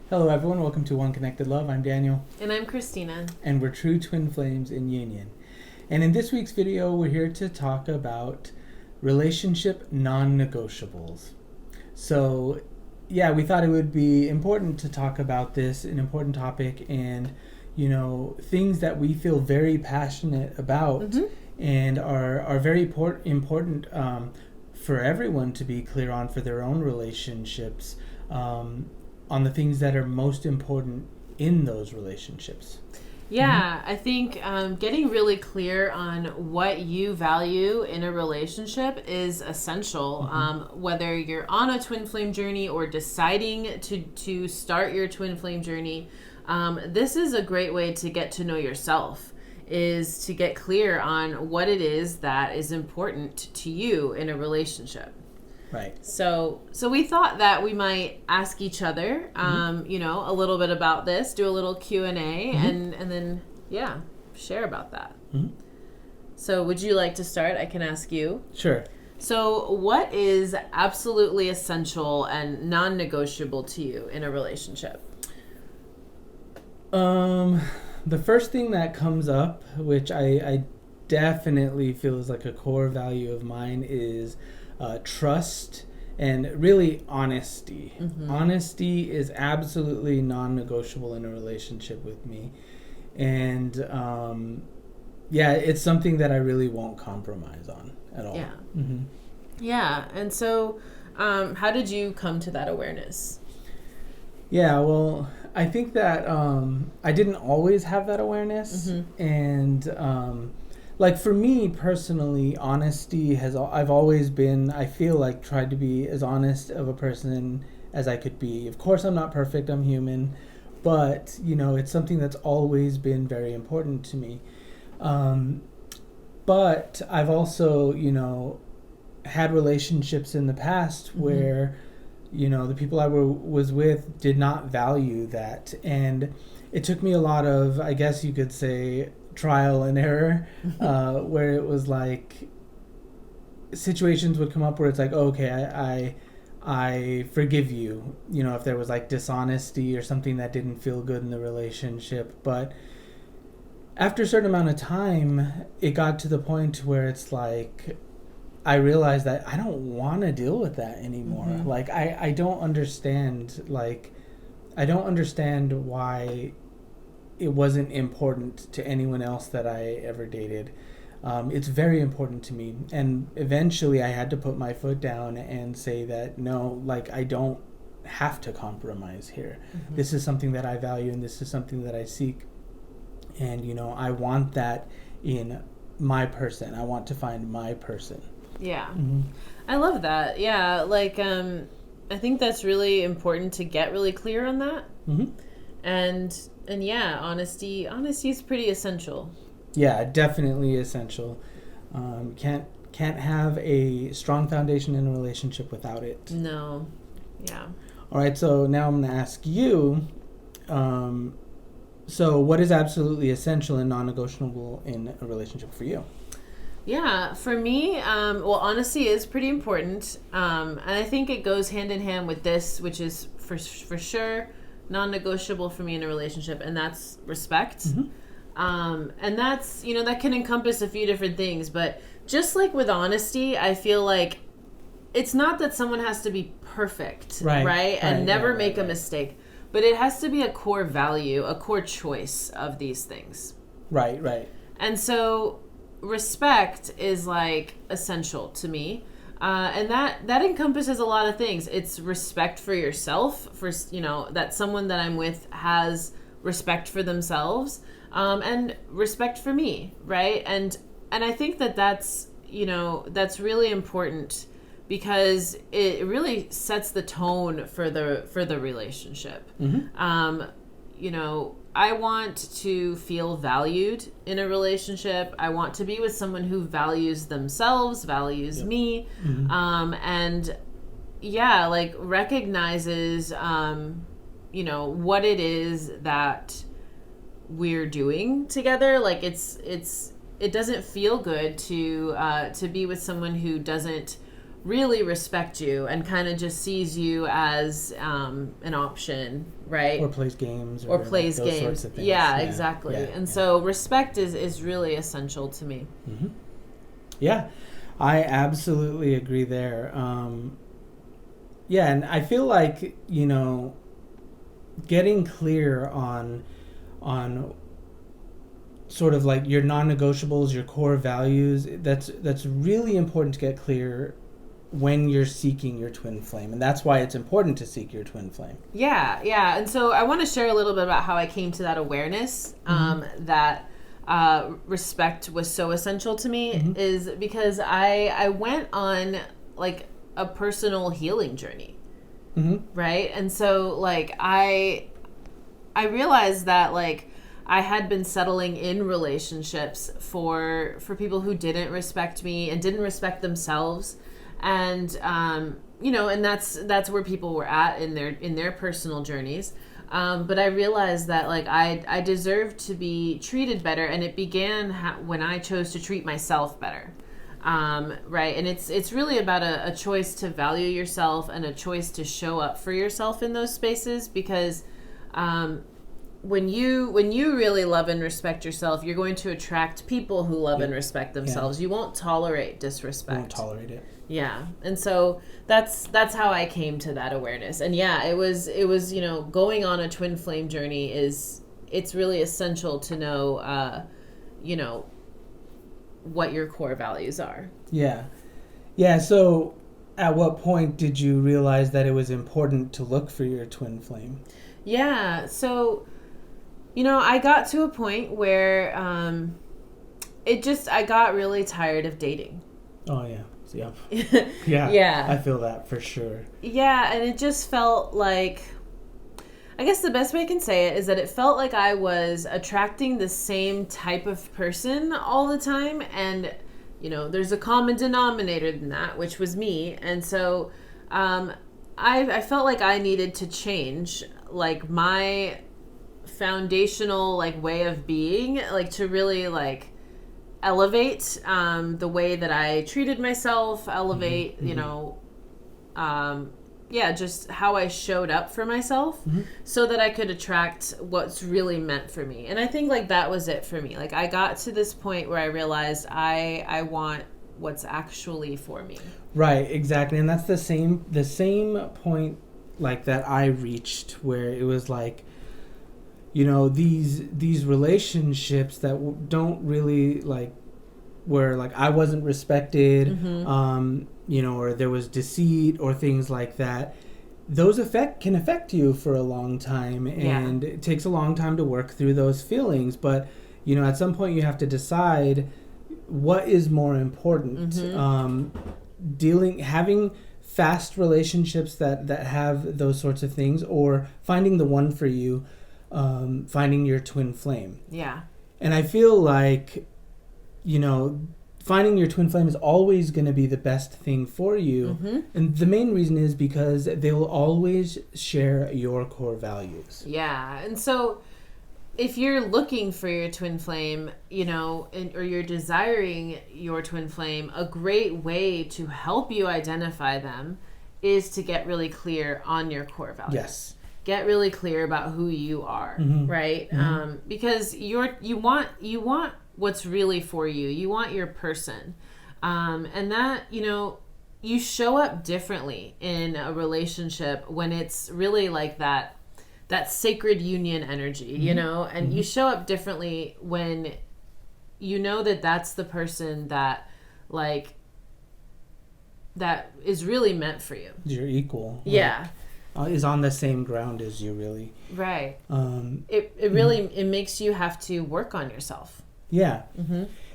Hello everyone, welcome to One Connected Love. I'm Daniel. And I'm Christina. And we're true twin flames in union. And in this week's video, we're here to talk about relationship non-negotiables. So, yeah, we thought it would be important to talk about this, an important topic, and, things that we feel very passionate about and are very important for everyone to be clear on for their own relationships. On the things that are most important in those relationships. Yeah, I think getting really clear on what you value in a relationship is essential. Whether you're on a twin flame journey or deciding to start your twin flame journey, this is a great way to get to know yourself, is to get clear on what it is that is important to you in a relationship. Right. So we thought that we might ask each other, a little bit about this, do a little Q&A, and then, share about that. So would you like to start? I can ask you. Sure. So what is absolutely essential and non-negotiable to you in a relationship? The first thing that comes up, which I definitely feel is like a core value of mine, is trust and really honesty. Honesty is absolutely non-negotiable in a relationship with me. And it's something that I really won't compromise on at all. Yeah. Yeah. And so how did you come to that awareness? Yeah, well, I think that I didn't always have that awareness. And like for me personally, honesty I've always been, I feel like, tried to be as honest of a person as I could be. Of course, I'm not perfect, I'm human, but, it's something that's always been very important to me. But I've also, had relationships in the past where, the people I was with did not value that. And it took me a lot of, I guess you could say, trial and error, where it was like situations would come up where it's like, okay, I forgive you, if there was like dishonesty or something that didn't feel good in the relationship. But after a certain amount of time, it got to the point where it's like I realized that I don't want to deal with that anymore. Like I don't understand why it wasn't important to anyone else that I ever dated. It's very important to me. And eventually I had to put my foot down and say that, no, like I don't have to compromise here. This is something that I value and this is something that I seek. And, I want that in my person. I want to find my person. Yeah. I love that. Yeah. Like, I think that's really important to get really clear on that. And yeah, honesty is pretty essential. Yeah, definitely essential. Can't have a strong foundation in a relationship without it. No. Yeah. All right, so now I'm going to ask you, so what is absolutely essential and non-negotiable in a relationship for you? Yeah, for me, honesty is pretty important. And I think it goes hand in hand with this, which is for sure non-negotiable for me in a relationship, and that's respect. And that's, that can encompass a few different things, but just like with honesty, I feel like it's not that someone has to be perfect, right? And never make a mistake, but it has to be a core value, a core choice of these things. Right. And so respect is like essential to me. And that encompasses a lot of things. It's respect for yourself, for, that someone that I'm with has respect for themselves, and respect for me. Right. And I think that's really important because it really sets the tone for the relationship. I want to feel valued in a relationship. I want to be with someone who values themselves, values me, and like recognizes, what it is that we're doing together. Like it doesn't feel good to be with someone who doesn't really respect you and kind of just sees you as an option, right? Or plays games. Or plays those games. Sorts of things. Yeah, exactly. Yeah, and so respect is really essential to me. Mm-hmm. Yeah, I absolutely agree there. Yeah, and I feel like, getting clear on sort of like your non-negotiables, your core values, that's really important to get clear when you're seeking your twin flame. And that's why it's important to seek your twin flame. Yeah. And so I want to share a little bit about how I came to that awareness, that respect was so essential to me, is because I went on like a personal healing journey. Right? And so like I realized that like I had been settling in relationships for people who didn't respect me and didn't respect themselves. And and that's where people were at in their personal journeys. But I realized that like I deserved to be treated better, and it began when I chose to treat myself better. Right. And it's really about a choice to value yourself and a choice to show up for yourself in those spaces, because when you really love and respect yourself, you're going to attract people who love and respect themselves. You won't tolerate disrespect. You won't tolerate it. Yeah. And so that's how I came to that awareness. And yeah, it was going on a twin flame journey it's really essential to know what your core values are. Yeah, so at what point did you realize that it was important to look for your twin flame? Yeah, so I got to a point where I got really tired of dating. Oh yeah. Yeah. I feel that for sure. Yeah, and it just felt like, I guess the best way I can say it is that it felt like I was attracting the same type of person all the time. And, there's a common denominator in that, which was me. And so I felt like I needed to change, like, my foundational, like, way of being, like, to really, like, elevate the way that I treated myself, elevate, just how I showed up for myself, so that I could attract what's really meant for me. And I think like that was it for me. Like I got to this point where I realized I want what's actually for me. Right, exactly. And that's the same point like that I reached, where it was like, these relationships that don't really like, where like I wasn't respected, or there was deceit or things like that. Those can affect you for a long time, and it takes a long time to work through those feelings. But at some point you have to decide what is more important. Having fast relationships that have those sorts of things, or finding the one for you, finding your twin flame. Yeah. And I feel like finding your twin flame is always going to be the best thing for you. And the main reason is because they will always share your core values. Yeah. And so if you're looking for your twin flame, or you're desiring your twin flame, a great way to help you identify them is to get really clear on your core values. Yes. Get really clear about who you are, right? Because you want what's really for you. You want your person. And that, you show up differently in a relationship when it's really like that sacred union energy, and you show up differently when that's the person that like that is really meant for you. You're equal. Yeah. Is on the same ground as you, really. Right. It really it makes you have to work on yourself. Yeah.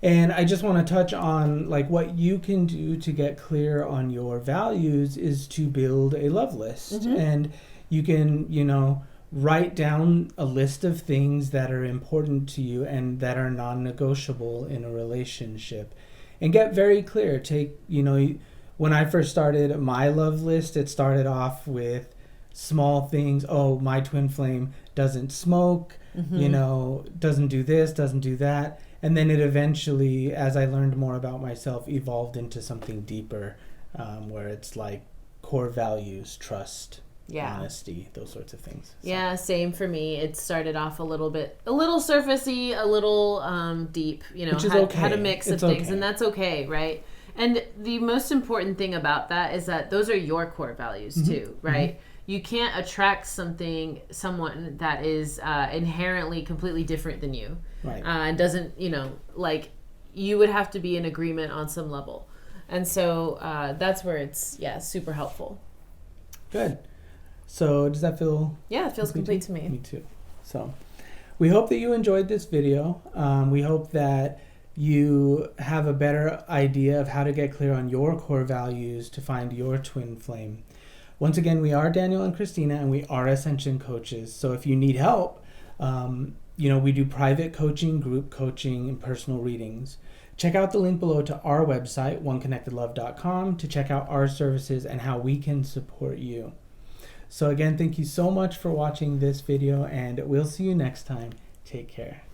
And I just want to touch on like what you can do to get clear on your values is to build a love list. And you can, write down a list of things that are important to you and that are non-negotiable in a relationship, and get very clear. When I first started my love list, it started off with small things. Oh, my twin flame doesn't smoke, doesn't do this, doesn't do that. And then it eventually, as I learned more about myself, evolved into something deeper where it's like core values, trust, Yeah. honesty, those sorts of things. So. Yeah, same for me. It started off a little surfacey, a little deep, you know, Which is had a mix of things, and that's okay, right? And the most important thing about that is that those are your core values too, right? Mm-hmm. You can't attract someone that is inherently completely different than you, right? And doesn't, you know, like, you would have to be in agreement on some level. And so that's where it's, super helpful. Good. So does that feel... Yeah, it feels complete to me. Me too. So we hope that you enjoyed this video. We hope that you have a better idea of how to get clear on your core values to find your twin flame. Once again, we are Daniel and Christina, and we are Ascension coaches. So if you need help, we do private coaching, group coaching, and personal readings. Check out the link below to our website, oneconnectedlove.com, to check out our services and how we can support you. So again, thank you so much for watching this video, and we'll see you next time. Take care.